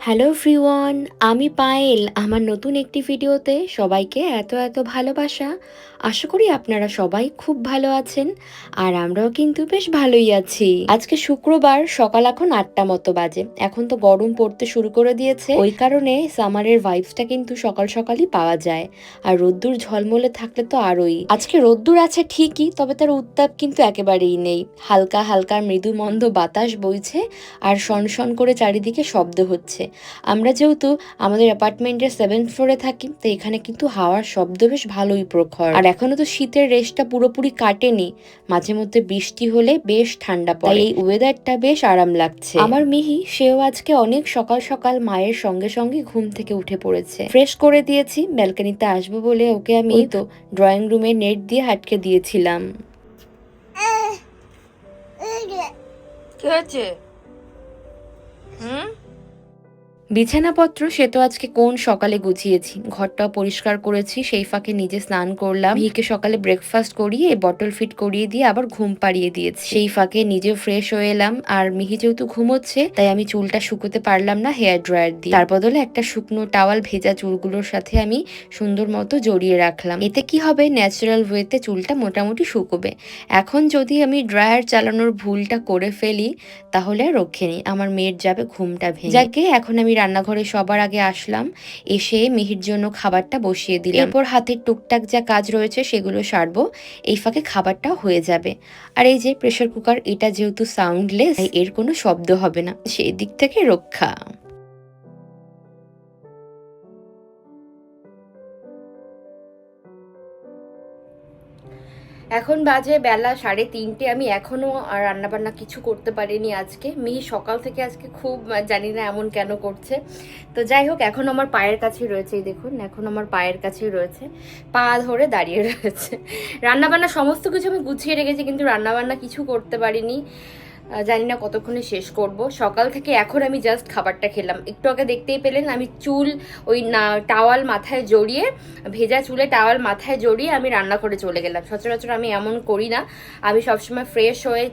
Hello everyone, আমি পায়েল। আমার নতুন একটি ভিডিওতে সবাইকে এত এত ভালোবাসা। আশা করি আপনারা সবাই খুব ভালো আছেন, আর আমরাও কিন্তু বেশ ভালোই আছি। আজকে শুক্রবার, সকাল এখন 8টা মতো বাজে। এখন তো গরম পড়তে শুরু করে দিয়েছে, ওই কারণে সামারের ভাইবসটা কিন্তু সকাল সকালই পাওয়া যায়। আর রোদ্দুর ঝলমলে থাকলে তো আরোই। আজকে রোদ্দুর আছে ঠিকই, তবে তার উত্তাপ কিন্তু একেবারেই নেই। হালকা হালকা মৃদু মন্দ বাতাস বইছে, আর শনশন করে চারিদিকে শব্দ হচ্ছে। আমরা যেহেতু আমাদের অ্যাপার্টমেন্টের 7th ফ্লোরে থাকি, তো এখানে কিন্তু হাওয়ার শব্দ বেশ ভালোই প্রখর। আর এখনো তো শীতের রেশটা পুরোপুরি কাটেনি, মাঝে মধ্যে বৃষ্টি হলে বেশ ঠান্ডা পড়ে। এই ওয়েদারটা বেশ আরাম লাগছে। আমার মিহি, সেও আজকে অনেক সকাল সকাল মায়ের সঙ্গে সঙ্গে ঘুম থেকে উঠে পড়েছে। ফ্রেশ করে দিয়েছি, ব্যালকনিতে আসবো বলে ওকে আমি তো ড্রয়িং রুমে নেট দিয়ে আটকে দিয়েছিলাম। কি হয়েছে? হুম। বিছানাপত্র সে তো আজকে কোন সকালে গুছিয়েছি, ঘরটাও পরিষ্কার করেছি, সেই ফাঁকে নিজে স্নান করলাম। মিহিকে সকালে ব্রেকফাস্ট করিয়ে বটল ফিট করিয়ে দিয়ে আবার ঘুম পাড়িয়ে দিয়েছি। সেই ফাঁকে নিজেও ফ্রেশ হয়ে এলাম। আর মিহি যেহেতু ঘুমোচ্ছে, তাই আমি চুলটা শুকোতে পারলাম না হেয়ার ড্রায়ার দিয়ে। তার বদলে একটা শুকনো টাওয়াল ভেজা চুলগুলোর সাথে আমি সুন্দর মতো জড়িয়ে রাখলাম। এতে কি হবে, ন্যাচারাল ওয়েতে চুলটা মোটামুটি শুকোবে। এখন যদি আমি ড্রায়ার চালানোর ভুলটা করে ফেলি, তাহলে আর রক্ষে নেই, আমার মেয়ের যাবে ঘুমটা ভেঙে। যাকে এখন আমি রান্নাঘরে সবার আগে আসলাম, এসে মিহির জন্য খাবারটা বসিয়ে দিলাম। এরপর হাতের টুকটাক যা কাজ রয়েছে সেগুলো সারবো, এই ফাঁকে খাবারটাও হয়ে যাবে। আর এই যে প্রেসার কুকার, এটা যেহেতু সাউন্ডলেস, এর কোনো শব্দ হবে না, সেই দিক থেকে রক্ষা। এখন বাজে বেলা 3:30। আমি এখনো রান্নাবান্না কিছু করতে পারিনি আজকে। মিহি সকাল থেকে আজকে খুব জানি না এমন কেন করছে। তো যাই হোক, এখন আমার পায়ের কাছেই রয়েছে, এই দেখুন, এখন আমার পায়ের কাছেই রয়েছে, পা ধরে দাঁড়িয়ে রয়েছে। রান্নাবান্না সমস্ত কিছু আমি গুছিয়ে রেখেছি, কিন্তু রান্নাবান্না কিছু করতে পারিনি। জানি না কতক্ষণে শেষ করব। সকাল থেকে এখন আমি জাস্ট খাবারটা খেলাম। একটু আগে দেখতেই পেলেন আমি চুল ওই টাওয়াল মাথায় জড়িয়ে, ভেজা চুলে টাওয়াল মাথায় জড়িয়ে আমি রান্না করে চলে গেলাম। সচরাচর আমি এমন করি না, আমি সবসময় ফ্রেশ হয়ে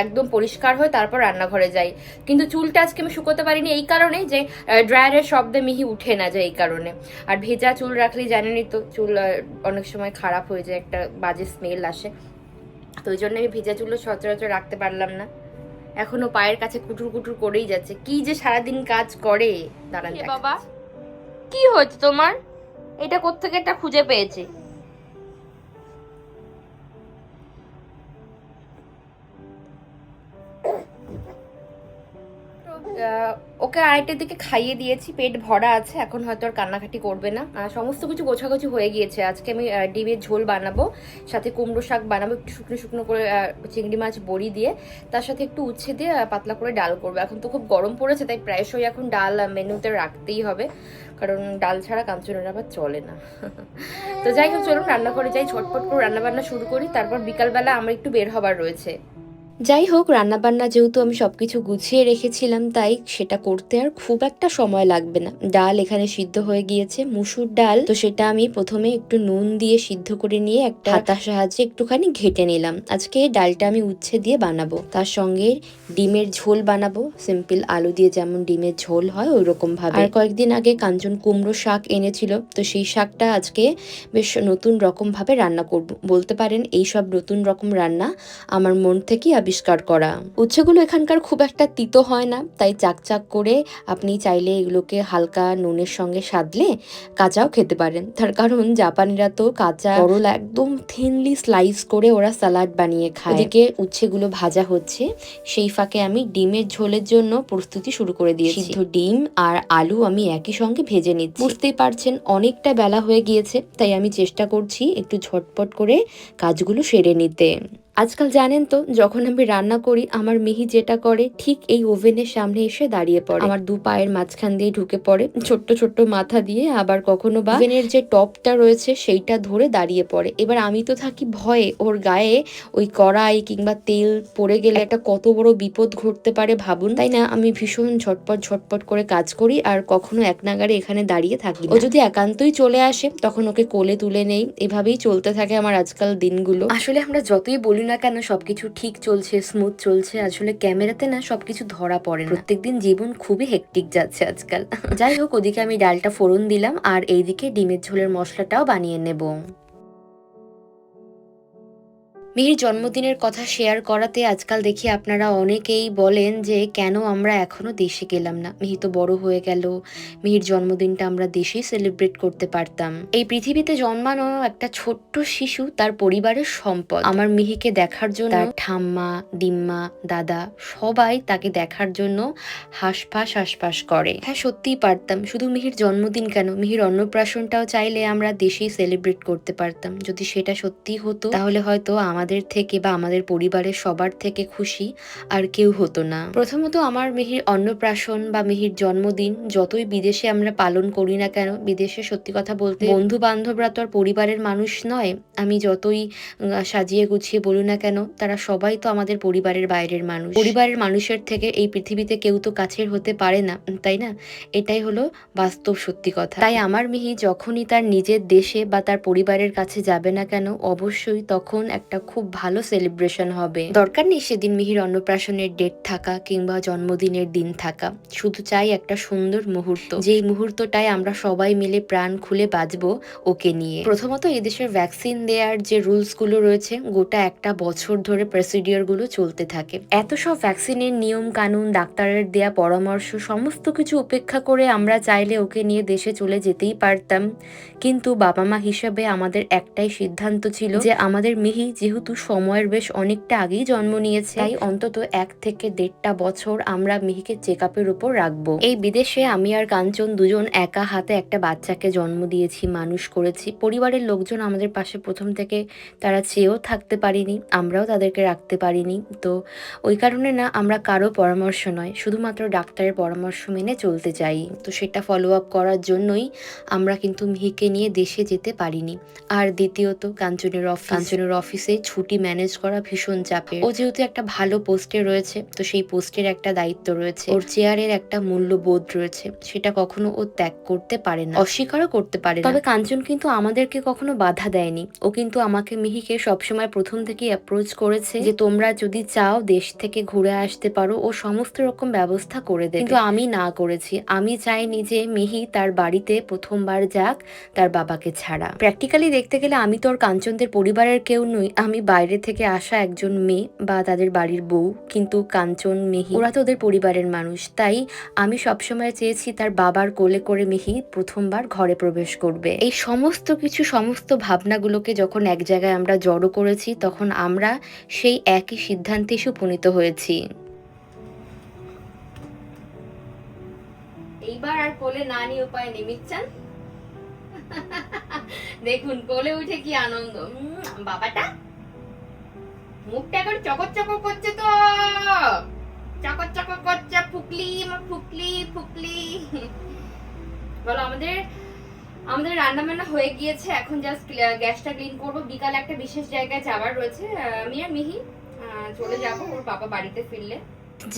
একদম পরিষ্কার হয়ে তারপর রান্নাঘরে যাই। কিন্তু চুলটা আজকে আমি শুকোতে পারিনি এই কারণে যে ড্রায়ারের শব্দে মিহি উঠে না যায়, এই কারণে। আর ভেজা চুল রাখলেই জানেনই তো, চুল অনেক সময় খারাপ হয়ে যায়, একটা বাজে স্মেল আসে। তো ওই জন্য আমি ভেজা চুলও সচরাচর রাখতে পারলাম না। এখনো পায়ের কাছে কুটুর কুটুর করেই যাচ্ছে, কি যে সারাদিন কাজ করে। দাঁড়ান বাবা, কি হয়েছে তোমার? এটা কোত্থেকে একটা খুঁজে পেয়েছি। ওকে আরেকটার দিকে খাইয়ে দিয়েছি, পেট ভরা আছে, এখন হয়তো আর কান্নাকাটি করবে না। সমস্ত কিছু গোছাগুছি হয়ে গিয়েছে। আজকে আমি ডিমের ঝোল বানাবো, সাথে কুমড়ো শাক বানাবো, একটু শুকনো শুকনো করে চিংড়ি মাছ বড়ি দিয়ে, তার সাথে একটু উচ্ছে দিয়ে পাতলা করে ডাল করবো। এখন তো খুব গরম পড়েছে, তাই প্রায়শই এখন ডাল মেনুতে রাখতেই হবে, কারণ ডাল ছাড়া কাঞ্চনের আবার চলে না। তো যাই হোক, চলুন রান্না করে যাই, ঝটপট করে রান্না বান্না শুরু করি, তারপর বিকালবেলা আমার একটু বের হবার রয়েছে। যাই হোক, রান্নাবান্না যেহেতু আমি সবকিছু গুছিয়ে রেখেছিলাম, তাই সেটা করতে আর খুব একটা সময় লাগবে না। ডাল এখানে সিদ্ধ হয়ে গিয়েছে, মুসুর ডাল, তো সেটা আমি প্রথমে একটু নুন দিয়ে সিদ্ধ করে নিয়ে একটা হাতার সাহায্যে একটুখানি ঘেটে নিলাম। আজকে ডালটা আমি উচ্ছে দিয়ে বানাবো, তার সঙ্গে ডিমের ঝোল বানাবো, সিম্পল আলু দিয়ে যেমন ডিমের ঝোল হয় ওই রকম ভাবে। আর কয়েকদিন আগে কাঞ্চন কুমড়ো শাক এনেছিল, তো সেই শাকটা আজকে বেশ নতুন রকম ভাবে রান্না করব। বলতে পারেন এই সব নতুন রকম রান্না আমার মন থেকেই আবিষ্কার করা। উচ্ছেগুলো এখানকার খুব একটা তিতো হয় না, তাই চাকচাক করে আপনি চাইলে এগুলোকে হালকা নুনের সঙ্গে সাধলে কাঁচাও খেতে পারেন। তার কারণ জাপানিরা তো কাঁচা করলা একদম থিনলি স্লাইস করে ওরা স্যালাড বানিয়ে খায়। ওদিকে উচ্ছেগুলো ভাজা হচ্ছে, সেই ফাঁকে আমি ডিমের ঝোলের জন্য প্রস্তুতি শুরু করে দিয়েছি। সিদ্ধ ডিম আর আলু আমি একই সঙ্গে ভেজে নিচ্ছি। বুঝতেই পারছেন অনেকটা বেলা হয়ে গিয়েছে, তাই আমি চেষ্টা করছি একটু ঝটপট করে কাজগুলো সেরে নিতে। আজকাল জানেন তো, যখন আমি রান্না করি, আমার মিহি যেটা করে, ঠিক এই ওভেনের সামনে এসে দাঁড়িয়ে পড়ে, আমার দু পায়ের মাঝখান দিয়ে ঢুকে পড়ে, ছোট্ট ছোট্ট মাথা দিয়ে, আবার কখনো বা ওভেনের যে টপটা রয়েছে সেইটা ধরে দাঁড়িয়ে পড়ে। এবার আমি তো থাকি ভয়ে, ওর গায়ে ওই কড়াই কিংবা তেল পড়ে গেলে একটা কত বড় বিপদ ঘটতে পারে ভাবুন, তাই না? আমি ভীষণ ঝটপট ঝটপট করে কাজ করি, আর কখনো এক নাগাড়ে এখানে দাঁড়িয়ে থাকি। ও যদি একান্তই চলে আসে, তখন ওকে কোলে তুলে নেই, এভাবেই চলতে থাকে আমার আজকাল দিনগুলো। আসলে আমরা যতই বলি বলি না কেন সবকিছু ঠিক চলছে, স্মুথ চলছে, আসলে ক্যামেরাতে না সবকিছু ধরা পড়ে না। প্রত্যেকদিন জীবন খুবই হেক্টিক যাচ্ছে আজকাল। যাই হোক, ওদিকে আমি ডালটা ফোড়ন দিলাম আর এইদিকে ডিমের ঝোলের মশলাটাও বানিয়ে নেব। মিহির জন্মদিনের কথা শেয়ার করাতে আজকাল দেখি আপনারা অনেকেই বলেন যে কেন আমরা এখনো দেশে গেলাম না। মিহি তো বড় হয়ে গেল, মিহির জন্মদিনটা আমরা দেশেই সেলিব্রেট করতে পারতাম। এই পৃথিবীতে জন্মানো একটা ছোট্ট শিশু তার পরিবারের সম্পদ। আমার মিহিকে দেখার জন্য তার ঠাম্মা, দিম্মা, দাদা সবাই তাকে দেখার জন্য হাঁসফাঁস করে। হ্যাঁ, সত্যিই পারতাম। শুধু মিহির জন্মদিন কেন, মিহির অন্নপ্রাশনটাও চাইলে আমরা দেশেই সেলিব্রেট করতে পারতাম। যদি সেটা সত্যি হতো তাহলে হয়তো আমাদের থেকে বা আমাদের পরিবারের সবার থেকে খুশি আর কেউ হতো না। প্রথমত আমার মিহির অন্নপ্রাশন বা মিহির জন্মদিন যতই বিদেশে আমরা পালন করি না কেন, বিদেশে সত্যি কথা বলতে বন্ধু বান্ধবরা তো আর পরিবারের মানুষ নয়। আমি যতই সাজিয়ে গুছিয়ে বলি না কেন, তারা সবাই তো আমাদের পরিবারের বাইরের মানুষ। পরিবারের মানুষের থেকে এই পৃথিবীতে কেউ তো কাছের হতে পারে না, তাই না? এটাই হলো বাস্তব সত্যি কথা। তাই আমার মিহি যখনই তার নিজের দেশে বা তার পরিবারের কাছে যাবে না কেন, অবশ্যই তখন একটা খুব ভালো সেলিব্রেশন হবে। দরকার নেই সেদিন মিহির অন্নপ্রাশনের ডেট থাকা কিংবা জন্মদিনের দিন থাকা, শুধু চাই একটা সুন্দর মুহূর্ত, যেই মুহূর্তটায় আমরা সবাই মিলে প্রাণ খুলে বাঁচবো ওকে নিয়ে। প্রথমত এদেশের ভ্যাকসিন দেওয়ার যে রুলস গুলো রয়েছে, গোটা একটা বছর ধরে প্রসিডিওর গুলো চলতে থাকে। এত সব ভ্যাকসিনের নিয়ম কানুন, ডাক্তারের দেয়া পরামর্শ, সমস্ত কিছু উপেক্ষা করে আমরা চাইলে ওকে নিয়ে দেশে চলে যেতেই পারতাম। কিন্তু বাবা মা হিসেবে আমাদের একটাই সিদ্ধান্ত ছিল যে আমাদের মিহি যেহেতু সময়ের বেশ অনেকটা আগেই জন্ম নিয়েছে, তাই অন্তত 1 থেকে 1.5 বছর আমরা মিহিকে চেক আপের উপর রাখবো। এই বিদেশে আমি আর কাঞ্চন দুজন একা হাতে একটা বাচ্চাকে জন্ম দিয়েছি, মানুষ করেছি। পরিবারের লোকজন আমাদের পাশে প্রথম থেকে তারা চেয়েও থাকতে পারিনি, আমরাও তাদেরকে রাখতে পারিনি। তো ওই কারণে না আমরা কারো পরামর্শ নয়, শুধুমাত্র ডাক্তারের পরামর্শ মেনে চলতে চাই। তো সেটা ফলো আপ করার জন্যই আমরা কিন্তু মিহিকে নিয়ে দেশে যেতে পারিনি। আর দ্বিতীয়ত কাঞ্চনের অফিসে ছুটি ম্যানেজ করা ভীষণ চাপের। ও যেহেতু একটা ভালো পোস্টে রয়েছে, তো সেই পোস্টের একটা দায়িত্ব রয়েছে, ওর চেয়ারের একটা মূল্যবোধ রয়েছে, সেটা কখনো ও ত্যাগ করতে পারে না, অস্বীকারও করতে পারে না। তবে কাঞ্চন কিন্তু আমাদেরকে কখনো বাধা দেয়নি। ও কিন্তু আমাকে মিহিকে সবসময় প্রথম থেকেই অ্যাপ্রোচ করেছে যে তোমরা যদি চাও দেশ থেকে ঘুরে আসতে পারো, ও সমস্ত রকম ব্যবস্থা করে দেবে। কিন্তু আমি না করেছি। আমি চাইনি যে মিহি তার বাড়িতে প্রথমবার যাক তার বাবাকে ছাড়া। প্র্যাকটিক্যালি দেখতে গেলে আমি তো আর কাঞ্চনদের পরিবারের কেউ নই, আমি বাইরে থেকে আসা একজন মেয়ে বা তাদের বাড়ির বউ। কিন্তু কাঞ্চন, মিহি ওরা তো ওদের পরিবারের মানুষ। তাই আমি সবসময় চেয়েছি তার বাবার কোলে করে মিহি প্রথমবার ঘরে প্রবেশ করবে। এই সমস্ত কিছু, সমস্ত ভাবনাগুলোকে যখন এক জায়গায় আমরা জড়ো করেছি, তখন আমরা সেই একই সিদ্ধান্তে উপনীত হয়েছি। এইবার আর কোলে না নিয়ে উপায় নেই মিচ্ছান। দেখুন কোলে উঠে কি আনন্দ। বাবাটা মুখটা এখন চকর চকর করছে, তো চকর চকর করছে। ফুকলি ফুকলি ফুকলি। বলো, আমাদের রান্না বান্না হয়ে গিয়েছে, এখন জাস্ট গ্যাসটা ক্লিন করবো। বিকালে একটা বিশেষ জায়গায় যাওয়ার রয়েছে, আমি আর মিহি চলে যাবো ওর বাবা বাড়িতে ফিরলে।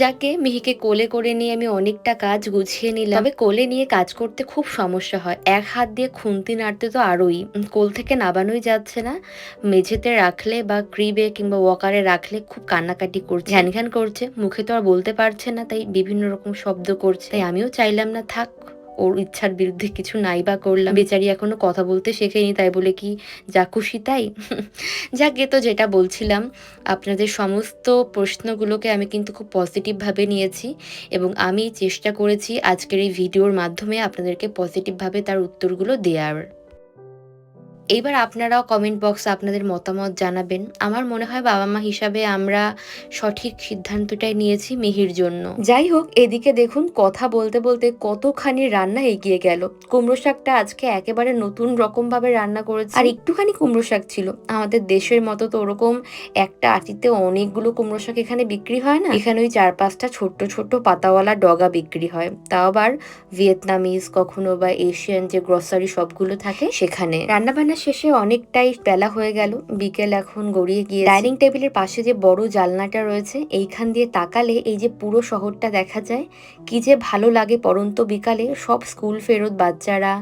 যাকে মিহিকে কোলে করে নিয়ে আমি অনেকটা কাজ গুছিয়ে নিলাম। তবে কোলে নিয়ে কাজ করতে খুব সমস্যা হয়, এক হাত দিয়ে খুন্তি নাড়তে তো আরোই, কোল থেকে নামানোই যাচ্ছে না। মেঝেতে রাখলে বা ক্রিবে কিংবা ওয়াকারে রাখলে খুব কান্নাকাটি করছে, ঘ্যান করছে, মুখে তো আর বলতে পারছে না, তাই বিভিন্ন রকম শব্দ করছে। তাই আমিও চাইলাম না থাক, ওর ইচ্ছার বিরুদ্ধে কিছু নাই বা করলাম। বেচারি এখনো কথা বলতে শেখেনি, তাই বলে কি যা খুশি তাই। যাকে, তো যেটা বলছিলাম, আপনাদের সমস্ত প্রশ্নগুলোকে আমি কিন্তু খুব পজিটিভভাবে নিয়েছি এবং আমি চেষ্টা করেছি আজকের এই ভিডিওর মাধ্যমে আপনাদেরকে পজিটিভভাবে তার উত্তরগুলো দেওয়ার। এইবার আপনারাও কমেন্ট বক্সে আপনাদের মতামত জানাবেন। আমার মনে হয় বাবা মা হিসাবে আমরা সঠিক সিদ্ধান্তটাই নিয়েছি মিহির জন্য। যাই হোক, এদিকে দেখুন কথা বলতে বলতে কতখানি রান্না এগিয়ে গেল। কুমড়ো শাকটা আজকে একেবারে নতুন রকম ভাবে রান্না করেছি। আর একটুখানি কুমড়ো শাক ছিল, আমাদের দেশের মতো তো ওরকম একটা আটিতে অনেকগুলো কুমড়ো শাক এখানে বিক্রি হয় না। এখানে ওই 4-5টা ছোট্ট ছোট্ট পাতাওয়ালা ডগা বিক্রি হয়, তাও আবার ভিয়েতনামিজ, কখনো বা এশিয়ান যে গ্রসারি শপগুলো থাকে সেখানে। রান্না রান্নাবান্না শেষে অনেকটাই বেলা হয়ে গেল, বিকেল এখন গড়িয়ে গিয়ে ডাইনিং টেবিলের পাশে যে বড় জানলাটা রয়েছে এইখান দিয়ে তাকালে এই যে পুরো শহরটা দেখা যায়। কি যে ভালো লাগে পড়ন্ত বিকালে, সব স্কুল ফেরত বাচ্চারা,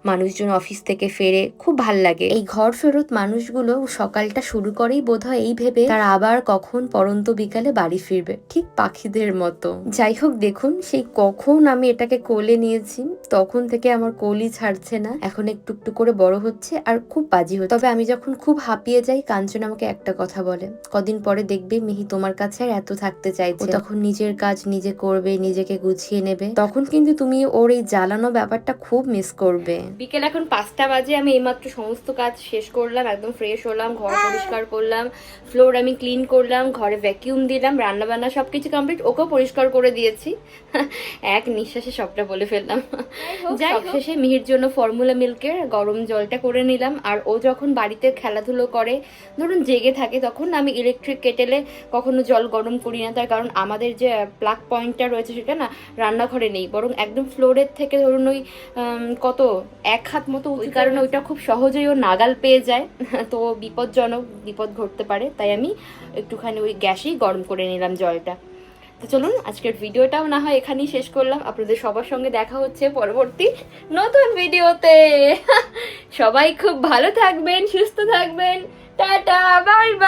মানুষজন অফিস থেকে ফেরে, খুব ভাল লাগে। এই ঘর ফেরত মানুষগুলো সকালটা শুরু করেই বোধহয় এই ভেবে তারা আবার কখন পড়ন্ত বিকালে বাড়ি ফিরবে, ঠিক পাখিদের মতো। যাই হোক, দেখুন সেই কখন আমি এটাকে কোলে নিয়েছি, তখন থেকে আমার কোলই ছাড়ছে না। এখন একটু একটু করে বড় হচ্ছে আর খুব বাজি হচ্ছে। তবে আমি যখন খুব হাঁপিয়ে যাই, কাঞ্চন আমাকে একটা কথা বলে, কদিন পরে দেখবে মিহি তোমার কাছে আর এত থাকতে চাইছে, ও তখন নিজের কাজ নিজে করবে, নিজেকে গুছিয়ে নেবে, তখন কিন্তু তুমি ওর এই জ্বালানো ব্যাপারটা খুব মিস করবে। বিকেল এখন 5টা বাজে, আমি এইমাত্র সমস্ত কাজ শেষ করলাম, একদম ফ্রেশ হলাম, ঘর পরিষ্কার করলাম, ফ্লোর আমি ক্লিন করলাম, ঘরে ভ্যাকিউম দিলাম, রান্না বান্না সবকিছু কমপ্লিট, ওকেও পরিষ্কার করে দিয়েছি। এক নিঃশ্বাসে সবটা বলে ফেললাম। যাই হোক, শেষে মিহির জন্য ফর্মুলা মিল্কের গরম জলটা করে নিলাম। আর ও যখন বাড়িতে খেলাধুলো করে, ধরুন জেগে থাকে, তখন আমি ইলেকট্রিক কেটেলে কখনো জল গরম করি না, তার কারণ আমাদের যে প্লাগ পয়েন্টটা রয়েছে সেটা না রান্নাঘরে নেই, বরং একদম ফ্লোরের থেকে ধরুন ওই কত 1 হাত মতো, ওই কারণে ওইটা খুব সহজেই ও নাগাল পেয়ে যায়। তো বিপজ্জনক, বিপদ ঘটতে পারে, তাই আমি একটুখানি ওই গ্যাসেই গরম করে নিলাম জলটা। তো চলুন আজকের ভিডিওটাও না হয় এখানেই শেষ করলাম। আপনাদের সবার সঙ্গে দেখা হচ্ছে পরবর্তী নতুন ভিডিওতে। সবাই খুব ভালো থাকবেন, সুস্থ থাকবেন, টাটা, বাই বাই।